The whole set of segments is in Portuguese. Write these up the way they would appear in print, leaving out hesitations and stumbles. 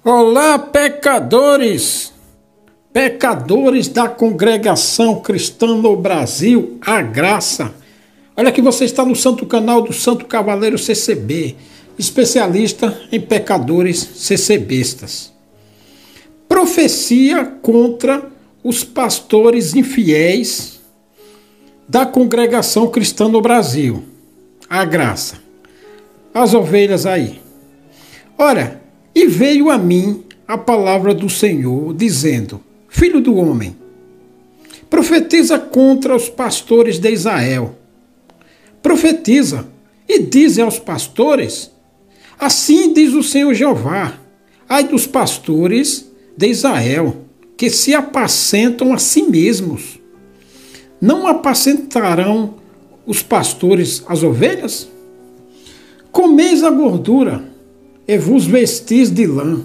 Olá, pecadores! Pecadores da Congregação Cristã no Brasil, a graça. Olha que você está no santo canal do Santo Cavaleiro CCB, especialista em pecadores CCBistas. Profecia contra os pastores infiéis da Congregação Cristã no Brasil, a graça. As ovelhas aí. Ora, e veio a mim a palavra do Senhor, dizendo: Filho do homem, profetiza contra os pastores de Israel. Profetiza e dize aos pastores: assim diz o Senhor Jeová, ai dos pastores de Israel, que se apacentam a si mesmos. Não apacentarão os pastores as ovelhas? Comeis a gordura e vos vestis de lã.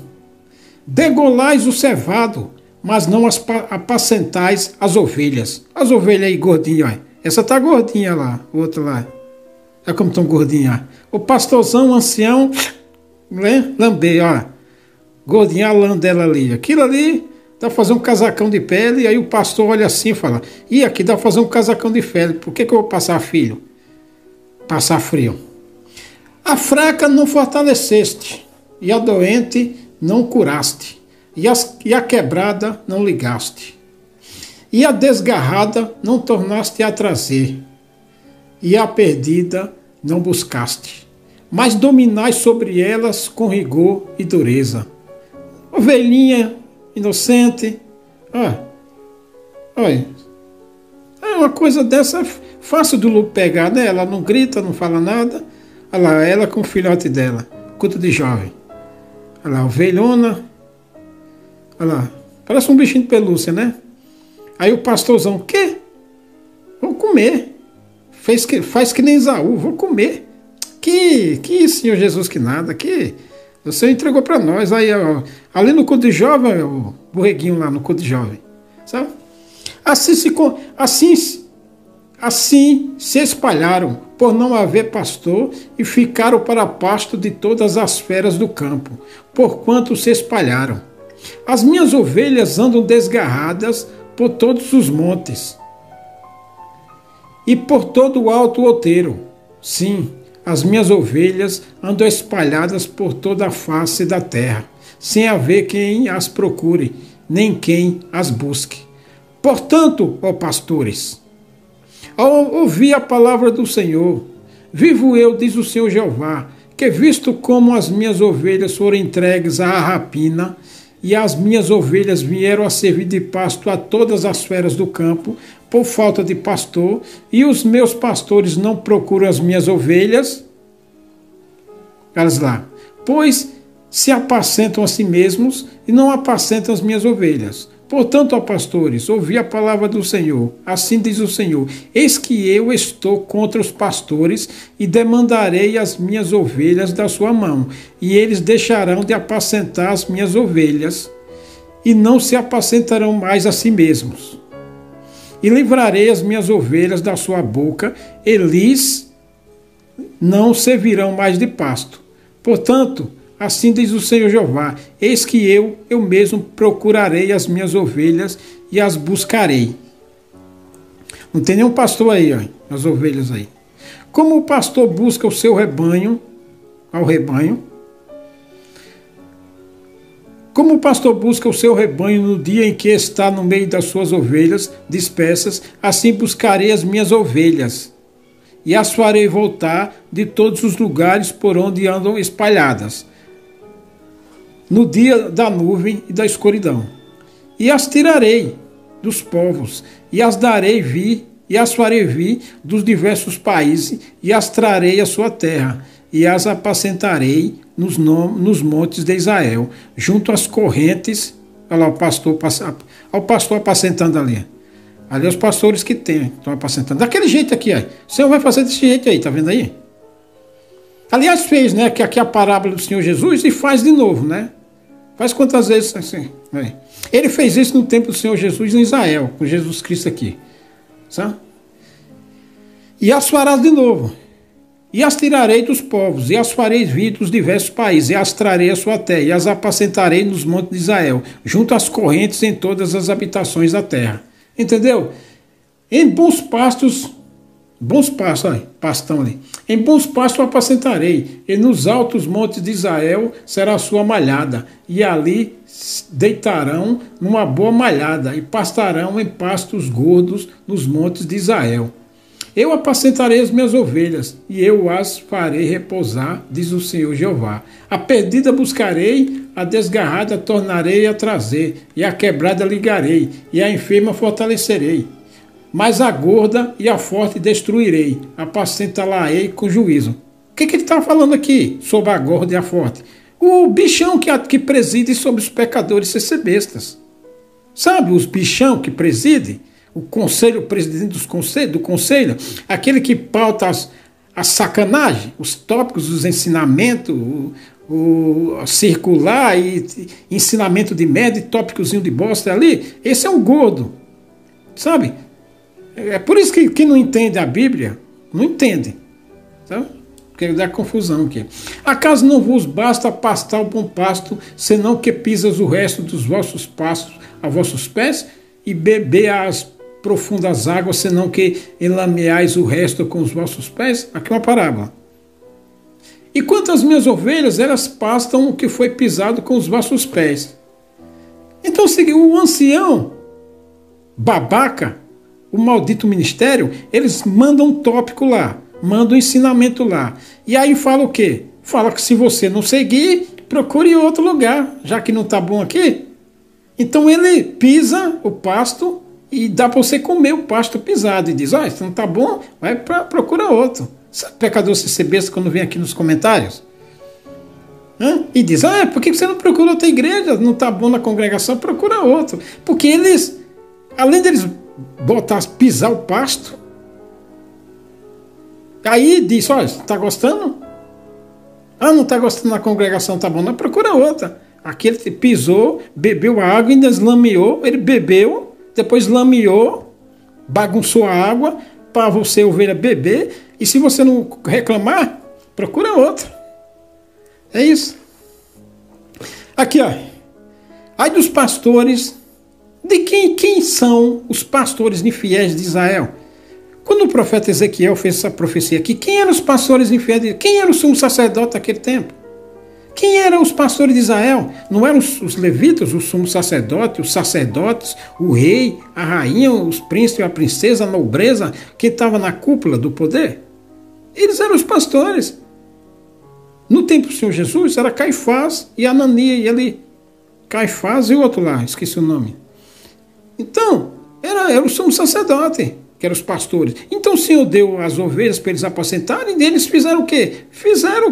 Degolais o cevado, mas não apacentais as ovelhas. As ovelhas aí gordinhas, ó. Essa tá gordinha lá, o outro lá. Olha como tão gordinha. O pastorzão, o ancião, né? Lambei, ó. Gordinha, a lã dela ali. Aquilo ali dá pra fazer um casacão de pele. E aí o pastor olha assim e fala: e aqui dá pra fazer um casacão de pele. Por que eu vou passar filho? Passar frio. A fraca não fortaleceste, e a doente não curaste, e a quebrada não ligaste, e a desgarrada não tornaste a trazer, e a perdida não buscaste, mas dominais sobre elas com rigor e dureza. Ovelhinha inocente, olha, é uma coisa dessa fácil do lobo pegar, né? Ela não grita, não fala nada. Olha lá, ela com o filhote dela, culto de jovem. Olha lá, ovelhona. Olha lá, parece um bichinho de pelúcia, né? Aí o pastorzão: quê? Vou comer. Faz que nem Esaú, vou comer. Que Senhor Jesus, que nada, que o Senhor entregou para nós. Aí, ó, ali no culto de jovem, o borreguinho lá no culto de jovem, sabe? Assim se espalharam, por não haver pastor, e ficaram para pasto de todas as feras do campo, porquanto se espalharam. As minhas ovelhas andam desgarradas por todos os montes, e por todo o alto outeiro. Sim, as minhas ovelhas andam espalhadas por toda a face da terra, sem haver quem as procure, nem quem as busque. Portanto, ó pastores, ao ouvir a palavra do Senhor, vivo eu, diz o Senhor Jeová, que visto como as minhas ovelhas foram entregues à rapina, e as minhas ovelhas vieram a servir de pasto a todas as feras do campo, por falta de pastor, e os meus pastores não procuram as minhas ovelhas, elas lá, pois se apacentam a si mesmos e não apacentam as minhas ovelhas. Portanto, ó pastores, ouvi a palavra do Senhor. Assim diz o Senhor: eis que eu estou contra os pastores e demandarei as minhas ovelhas da sua mão, e eles deixarão de apacentar as minhas ovelhas e não se apacentarão mais a si mesmos. E livrarei as minhas ovelhas da sua boca, e lhes não servirão mais de pasto. Portanto, assim diz o Senhor Jeová: eis que eu mesmo procurarei as minhas ovelhas e as buscarei. Não tem nenhum pastor aí, ó, as ovelhas aí. Como o pastor busca o seu rebanho, ao rebanho, como o pastor busca o seu rebanho no dia em que está no meio das suas ovelhas dispersas, assim buscarei as minhas ovelhas, e as farei voltar de todos os lugares por onde andam espalhadas, no dia da nuvem e da escuridão. E as tirarei dos povos, e as darei vir, e as farei vir dos diversos países, e as trarei à sua terra, e as apacentarei nos montes de Israel, junto às correntes. Olha lá o pastor apacentando ali. Ali os pastores que tem, estão apacentando. Daquele jeito aqui, ó. O Senhor vai fazer desse jeito aí, tá vendo aí? Aliás, fez, né, que aqui a parábola do Senhor Jesus, e faz de novo, né? Faz quantas vezes assim? Ele fez isso no tempo do Senhor Jesus em Israel, com Jesus Cristo aqui. Sabe? E as farás de novo. E as tirarei dos povos, e as farei vir dos diversos países, e as trarei à sua terra, e as apacentarei nos montes de Israel, junto às correntes em todas as habitações da terra. Entendeu? Em bons pastos, olha, pastão ali. Em bons pastos o apacentarei, e nos altos montes de Israel será a sua malhada, e ali deitarão numa boa malhada, e pastarão em pastos gordos nos montes de Israel. Eu apacentarei as minhas ovelhas, e eu as farei repousar, diz o Senhor Jeová. A perdida buscarei, a desgarrada tornarei a trazer, e a quebrada ligarei, e a enferma fortalecerei. Mas a gorda e a forte destruirei, apacentá-la-ei com juízo. O que ele está falando aqui sobre a gorda e a forte? O bichão que preside sobre os pecadores e ser bestas. Sabe os bichão que preside? O conselho, o presidente do conselho, aquele que pauta a sacanagem, os tópicos, os ensinamentos, o circular e ensinamento de merda e tópicozinho de bosta ali, esse é um gordo, sabe? É por isso que quem não entende a Bíblia, não entende, sabe? Porque dá confusão aqui. Acaso não vos basta pastar o bom pasto, senão que pisas o resto dos vossos pastos a vossos pés, e beber as profundas águas, senão que enlameais o resto com os vossos pés? Aqui é uma parábola. E quanto às minhas ovelhas, elas pastam o que foi pisado com os vossos pés. Então, o ancião, babaca, o maldito ministério, eles mandam um tópico lá, mandam um ensinamento lá. E aí fala o quê? Fala que se você não seguir, procure outro lugar, já que não está bom aqui. Então ele pisa o pasto e dá para você comer o pasto pisado. E diz, se não está bom, procura outro. Sabe, pecador se ser besta quando vem aqui nos comentários? E diz, por que você não procura outra igreja? Não está bom na congregação, procura outro. Porque eles, além deles pisar o pasto, aí diz, está gostando? Não está gostando na congregação, tá bom, não, procura outra. Aqui ele pisou, bebeu a água, ainda lameou, ele bebeu, depois lameou, bagunçou a água para você, ovelha, beber, e se você não reclamar, procura outra. É isso. Aqui, aí dos pastores, de quem são os pastores infiéis de Israel? Quando o profeta Ezequiel fez essa profecia aqui, quem eram os pastores infiéis? Quem era o sumo sacerdote daquele tempo? Quem eram os pastores de Israel? Não eram os levitas, o sumo sacerdote, os sacerdotes, o rei, a rainha, os príncipes, a princesa, a nobreza, que estava na cúpula do poder? Eles eram os pastores. No tempo do Senhor Jesus, era Caifás e Ananias, Caifás e o outro lá, esqueci o nome. Então, era o sumo sacerdote, que eram os pastores. Então o Senhor deu as ovelhas para eles apacentarem, e eles fizeram o quê?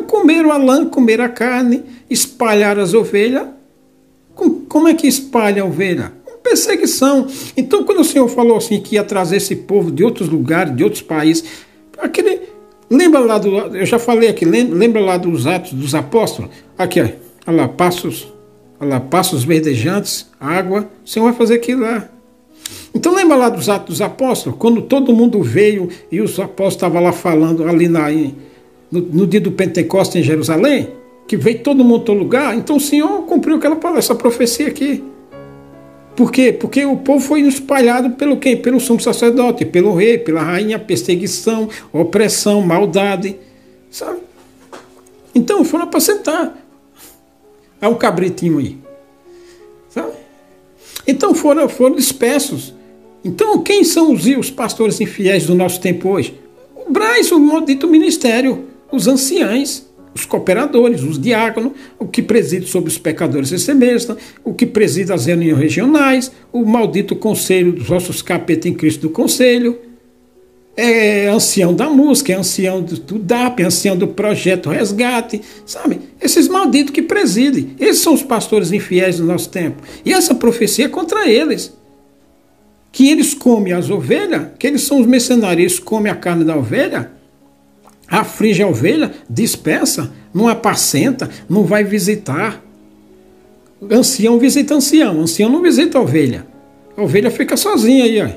Comeram a lã, comeram a carne, espalharam as ovelhas. Como é que espalha a ovelha? Com perseguição. Então quando o Senhor falou assim que ia trazer esse povo de outros lugares, de outros países, lembra lá eu já falei aqui, lembra lá dos Atos dos Apóstolos? Aqui, olha lá, passos verdejantes, água, o Senhor vai fazer aquilo lá. Então lembra lá dos Atos dos Apóstolos, quando todo mundo veio e os apóstolos estavam lá falando ali no dia do Pentecostes em Jerusalém, que veio todo mundo todo lugar, então o Senhor cumpriu essa profecia aqui. Por quê? Porque o povo foi espalhado pelo quem? Pelo sumo sacerdote, pelo rei, pela rainha, perseguição, opressão, maldade, sabe? Então foram apacentar. Há um cabritinho aí, sabe? Então foram dispersos. Então quem são os pastores infiéis do nosso tempo hoje? O Braz, o maldito ministério, os anciães, os cooperadores, os diáconos, o que preside sobre os pecadores e semestres, o que preside as reuniões regionais, o maldito conselho dos nossos capetas em Cristo do conselho, é ancião da música, é ancião do DAP, é ancião do projeto Resgate, sabe? Esses malditos que presidem, esses são os pastores infiéis do nosso tempo. E essa profecia é contra eles. Que eles comem as ovelhas, que eles são os mercenários, eles comem a carne da ovelha, aflige a ovelha, dispersa, não apacenta, não vai visitar. Ancião visita ancião não visita a ovelha fica sozinha aí, ó,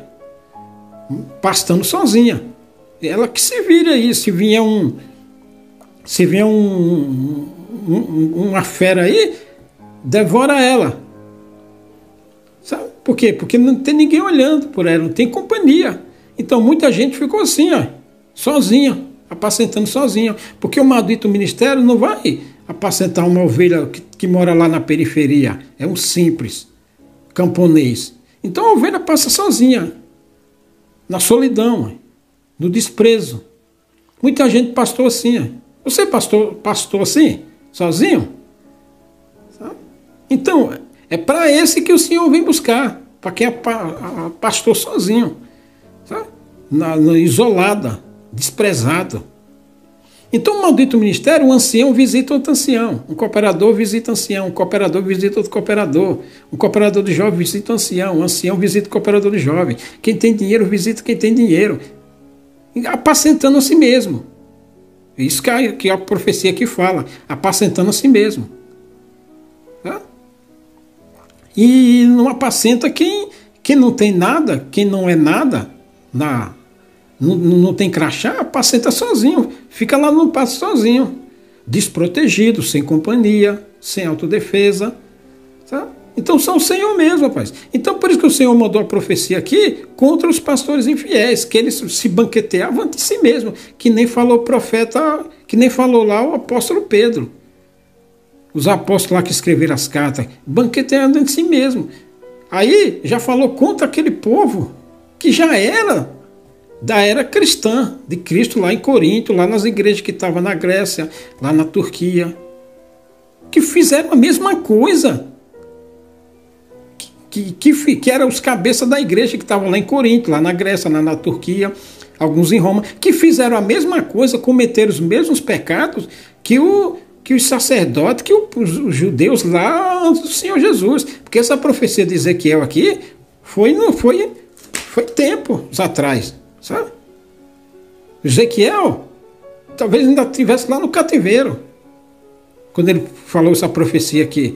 pastando sozinha. Ela que se vira aí, se vier Se vier uma fera aí, devora ela. Sabe por quê? Porque não tem ninguém olhando por ela, não tem companhia. Então muita gente ficou assim, ó, sozinha, apacentando sozinha. Porque o maldito ministério não vai apacentar uma ovelha que mora lá na periferia. É um simples camponês. Então a ovelha passa sozinha, na solidão, no desprezo. Muita gente pastor assim. Ó. Você pastor assim, sozinho? Sabe? Então, é para esse que o Senhor vem buscar, para quem é pastor sozinho, sabe? Isolada, desprezado. Então, o maldito ministério, um ancião visita outro ancião, um cooperador visita ancião, um cooperador visita outro cooperador, um cooperador de jovem visita um ancião visita o cooperador de jovem, quem tem dinheiro visita quem tem dinheiro, apacentando a si mesmo. Isso que a profecia aqui fala, apacentando a si mesmo. Tá? E não apacenta quem não tem nada, quem não é nada, não tem crachá, apacenta sozinho, fica lá no pasto sozinho, desprotegido, sem companhia, sem autodefesa. Tá? Então são o Senhor mesmo, rapaz. Então por isso que o Senhor mandou a profecia aqui contra os pastores infiéis, que eles se banqueteavam de si mesmo, que nem falou o profeta, que nem falou lá o apóstolo Pedro. Os apóstolos lá que escreveram as cartas, banqueteando de si mesmo. Aí já falou contra aquele povo que já era da era cristã, de Cristo lá em Corinto, lá nas igrejas que estavam na Grécia, lá na Turquia, que fizeram a mesma coisa. Que eram os cabeças da igreja que estavam lá em Corinto, lá na Grécia, lá na Turquia, alguns em Roma, que fizeram a mesma coisa, cometeram os mesmos pecados que os sacerdotes, que os judeus lá antes do Senhor Jesus. Porque essa profecia de Ezequiel aqui foi tempos atrás, sabe? Ezequiel talvez ainda estivesse lá no cativeiro, quando ele falou essa profecia aqui.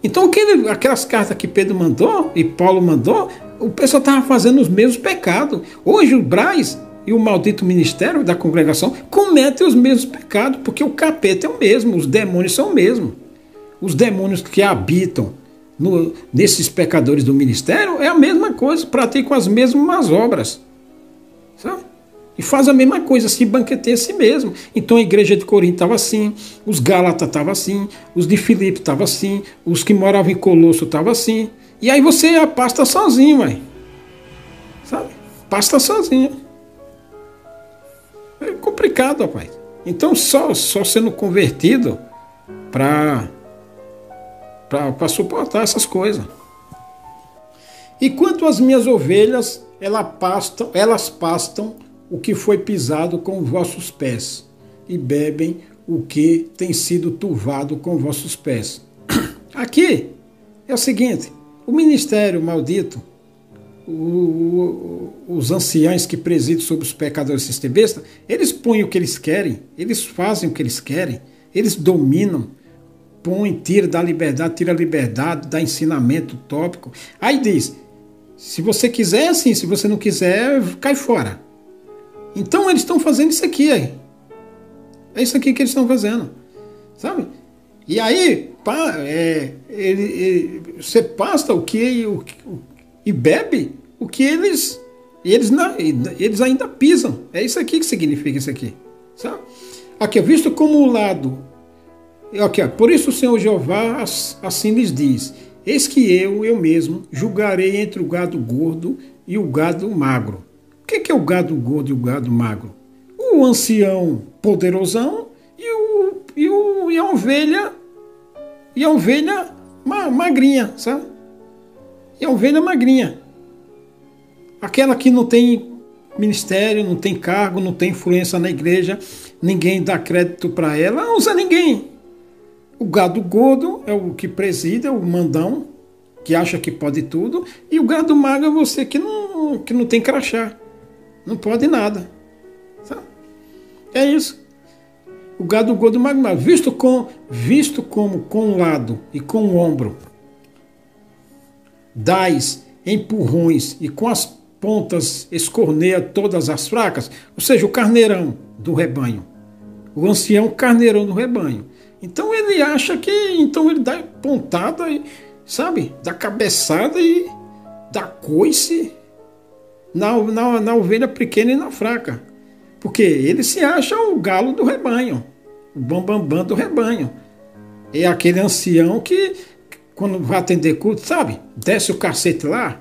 Então, aquelas cartas que Pedro mandou e Paulo mandou, o pessoal estava fazendo os mesmos pecados. Hoje o Braz e o maldito ministério da congregação cometem os mesmos pecados, porque o capeta é o mesmo, os demônios são o mesmo. Os demônios que habitam nesses pecadores do ministério é a mesma coisa, praticam as mesmas obras. Sabe? E faz a mesma coisa, se banqueteia a si mesmo. Então a igreja de Corinto estava assim, os Gálatas estavam assim, os de Filipe estavam assim, os que moravam em Colosso estavam assim. E aí você pasta sozinho, mãe. Sabe? Pasta sozinho. É complicado, rapaz. Então só sendo convertido para suportar essas coisas. E quanto às minhas ovelhas, elas pastam o que foi pisado com vossos pés, e bebem o que tem sido turvado com vossos pés. Aqui é o seguinte, o ministério maldito, os anciãos que presidem sobre os pecadores sistebestas, eles põem o que eles querem, eles fazem o que eles querem, eles dominam, põem, tira a liberdade, dá ensinamento tópico. Aí diz, se você quiser, assim, se você não quiser, cai fora. Então eles estão fazendo isso aqui. Aí. É isso aqui que eles estão fazendo. Sabe? E aí você pasta e bebe o que eles ainda pisam. É isso aqui que significa isso aqui. Sabe? Aqui, visto como o lado. Aqui, por isso o Senhor Jeová assim lhes diz: eis que eu mesmo, julgarei entre o gado gordo e o gado magro. O que é o gado gordo e o gado magro? O ancião poderosão e a ovelha magrinha, sabe? E a ovelha magrinha. Aquela que não tem ministério, não tem cargo, não tem influência na igreja, ninguém dá crédito para ela, não usa ninguém. O gado gordo é o que preside, é o mandão, que acha que pode tudo, e o gado magro é você que não tem crachá. Não pode nada. Sabe? É isso. O gado gordo magma, visto como com um lado e com o ombro, dais empurrões e com as pontas escorneia todas as fracas, ou seja, o carneirão do rebanho. o ancião carneirão do rebanho. Então ele acha que, então ele dá pontada, sabe, dá cabeçada e dá coice na ovelha pequena e na fraca. Porque ele se acha o galo do rebanho, o bambambam do rebanho. É aquele ancião que, quando vai atender culto, sabe, desce o cacete lá.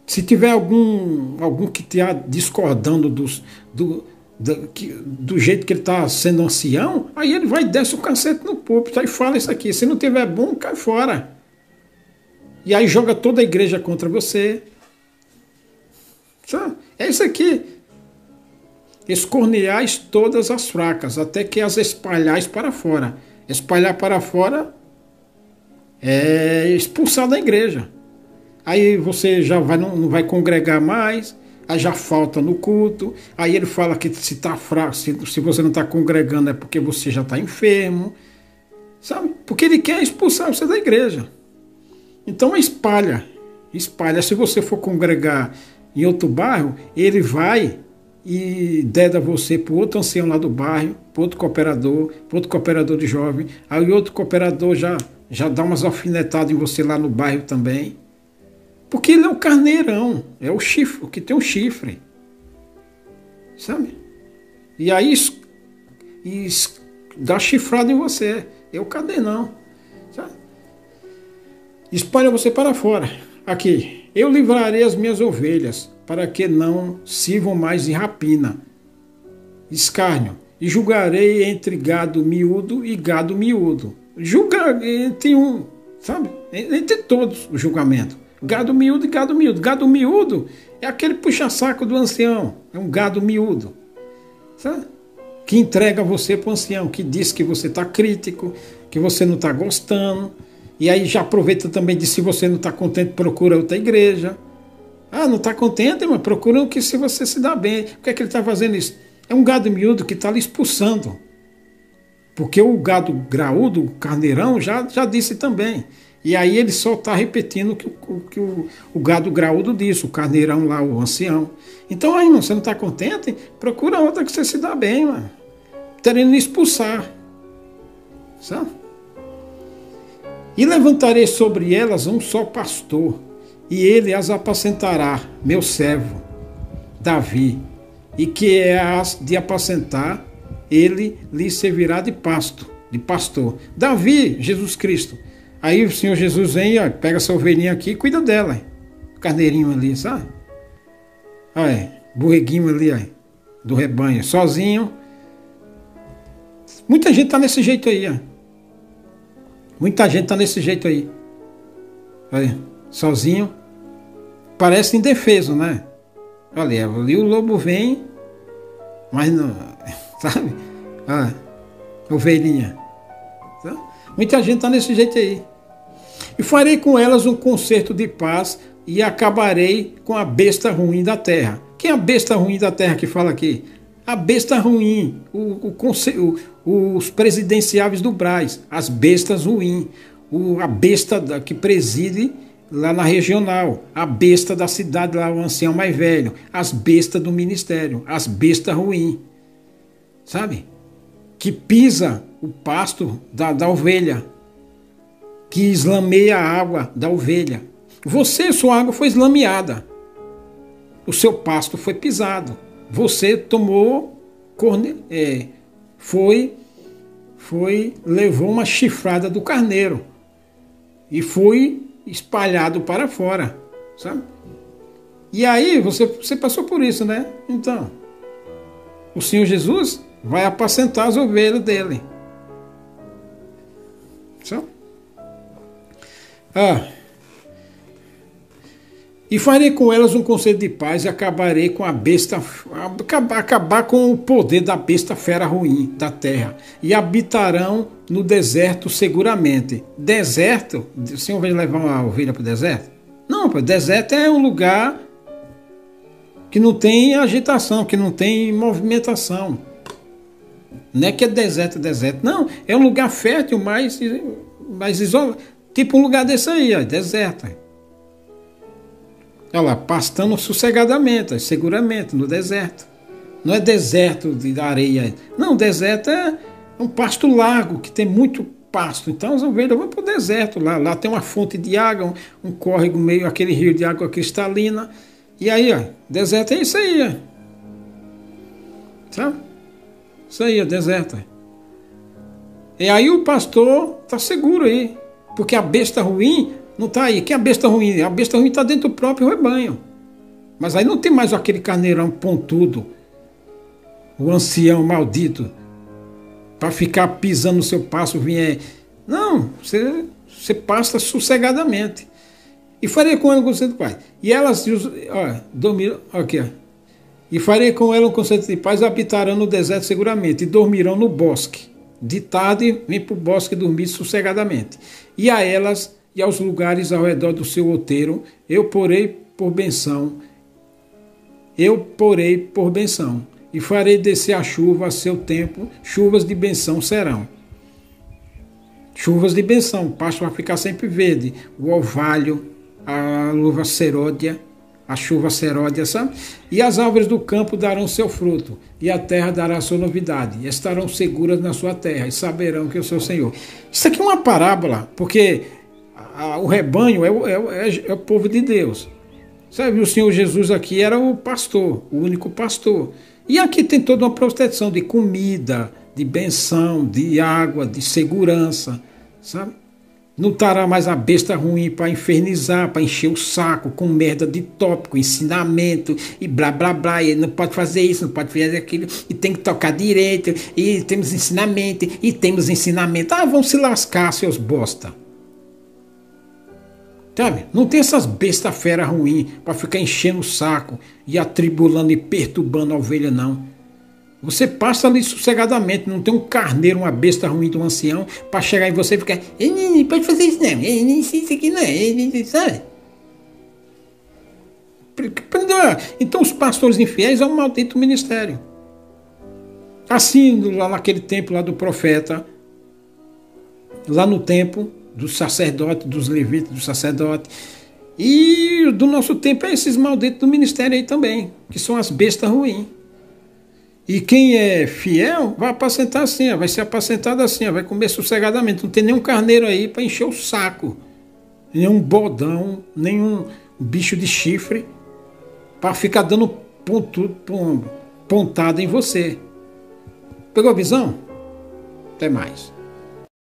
Se tiver algum que esteja discordando do jeito que ele está sendo ancião, aí ele vai e desce o cacete no púlpito, aí fala isso aqui. Se não tiver bom, cai fora. E aí joga toda a igreja contra você. Sabe? É isso aqui. Escorneais todas as fracas, até que as espalhais para fora. Espalhar para fora é expulsar da igreja. Aí você já não vai congregar mais, aí já falta no culto. Aí ele fala que se está fraco, se você não está congregando é porque você já está enfermo. Sabe? Porque ele quer expulsar você da igreja. Então espalha. Se você for congregar em outro bairro, ele vai e deda você para outro ancião lá do bairro, para outro cooperador de jovem. Aí outro cooperador já dá umas alfinetadas em você lá no bairro também. Porque ele é o carneirão, é o chifre, o que tem um chifre. Sabe? E aí dá chifrado em você. É o carneirão. Sabe? Espalha você para fora. Aqui, eu livrarei as minhas ovelhas, para que não sirvam mais de rapina, escárnio, e julgarei entre gado miúdo e gado miúdo. Julgar entre sabe? Entre todos o julgamento. Gado miúdo e gado miúdo. Gado miúdo é aquele puxa-saco do ancião. É um gado miúdo. Sabe? Que entrega você para o ancião, que diz que você está crítico, que você não está gostando. E aí já aproveita também de se você não está contente, procura outra igreja. Ah, não está contente, mas procura que se você se dá bem. Por que é que ele está fazendo isso? É um gado miúdo que está lhe expulsando. Porque o gado graúdo, o carneirão, já disse também. E aí ele só está repetindo o que o gado graúdo disse, o carneirão lá, o ancião. Então aí, você não está contente? Procura outra que você se dá bem, mano. Querendo expulsar. Sabe? E levantarei sobre elas um só pastor, e ele as apacentará, meu servo, Davi, e que é as de apacentar, ele lhe servirá de pastor. Davi, Jesus Cristo. Aí o Senhor Jesus vem, ó, pega essa ovelhinha aqui e cuida dela. O carneirinho ali, sabe? Olha, borreguinho ali, ó, do rebanho, sozinho. Muita gente está nesse jeito aí, ó. Muita gente está nesse jeito aí. Olha, sozinho. Parece indefeso, né? Olha, ali o lobo vem, mas não, sabe? Olha, ovelhinha. Sabe? Muita gente está nesse jeito aí. E farei com elas um concerto de paz e acabarei com a besta ruim da terra. Quem é a besta ruim da terra que fala aqui? A besta ruim, os presidenciáveis do Brás, as bestas ruins, a besta que preside lá na regional, a besta da cidade lá, o ancião mais velho, as bestas do ministério, as bestas ruins, sabe? Que pisa o pasto da ovelha, que eslameia a água da ovelha. Sua água foi eslameada, o seu pasto foi pisado. Você tomou, levou uma chifrada do carneiro e foi espalhado para fora, sabe? E aí você passou por isso, né? Então, o Senhor Jesus vai apacentar as ovelhas dele. Sabe? E farei com elas um conselho de paz e acabarei com a besta, acabar com o poder da besta fera ruim da terra. E habitarão no deserto seguramente. Deserto? O Senhor vai levar uma ovelha para o deserto? Não, o deserto é um lugar que não tem agitação, que não tem movimentação. Não é que é deserto. Não, é um lugar fértil, mais isolado. Tipo um lugar desse aí, ó, deserto. Olha lá, pastando sossegadamente, seguramente, no deserto. Não é deserto de areia. Não, deserto é um pasto largo, que tem muito pasto. Então as ovelhas vão para o deserto. Lá tem uma fonte de água, um córrego meio, aquele rio de água cristalina. E aí, ó, deserto é isso aí, ó. Sabe? Isso aí, ó, deserto. E aí o pastor está seguro aí. Porque a besta ruim não está aí. Quem é a besta ruim? A besta ruim está dentro do próprio rebanho. Mas aí não tem mais aquele carneirão pontudo, o ancião maldito, para ficar pisando no seu passo. Não, você passa sossegadamente. E farei com ela um conceito de paz. E elas, dormiram, aqui, ó. E farei com ela um conceito de paz, habitarão no deserto seguramente, e dormirão no bosque. De tarde, vem para o bosque dormir sossegadamente. E a elas e aos lugares ao redor do seu outeiro, eu porei por benção. E farei descer a chuva a seu tempo, chuvas de benção serão. Chuvas de benção, o pasto vai ficar sempre verde. O orvalho, a luva seródia, a chuva seródia, sabe? E as árvores do campo darão seu fruto, e a terra dará sua novidade, e estarão seguras na sua terra, e saberão que eu sou o Senhor. Isso aqui é uma parábola, porque o rebanho é o povo de Deus. Sabe, o Senhor Jesus aqui era o pastor, o único pastor. E aqui tem toda uma proteção de comida, de benção, de água, de segurança, sabe? Não estará mais a besta ruim para infernizar, para encher o saco com merda de tópico, ensinamento e blá blá blá. E não pode fazer isso, não pode fazer aquilo, e tem que tocar direito, e temos ensinamento, e temos ensinamento. Ah, vão se lascar, seus bosta. Sabe? Não tem essas besta fera ruim para ficar enchendo o saco e atribulando e perturbando a ovelha, não. Você passa ali sossegadamente, não tem um carneiro, uma besta ruim de um ancião para chegar em você e ficar, não pode fazer isso não, isso aqui não é, sabe? Então os pastores infiéis é um maldito ministério. Assim, lá naquele tempo lá do profeta, lá no tempo do sacerdote, dos levitas, do sacerdote. E do nosso tempo é esses malditos do ministério aí também, que são as bestas ruins. E quem é fiel vai apacentar assim, vai ser apacentado assim, vai comer sossegadamente. Não tem nenhum carneiro aí para encher o saco, nenhum bodão, nenhum bicho de chifre para ficar dando pontada em você. Pegou a visão? Até mais.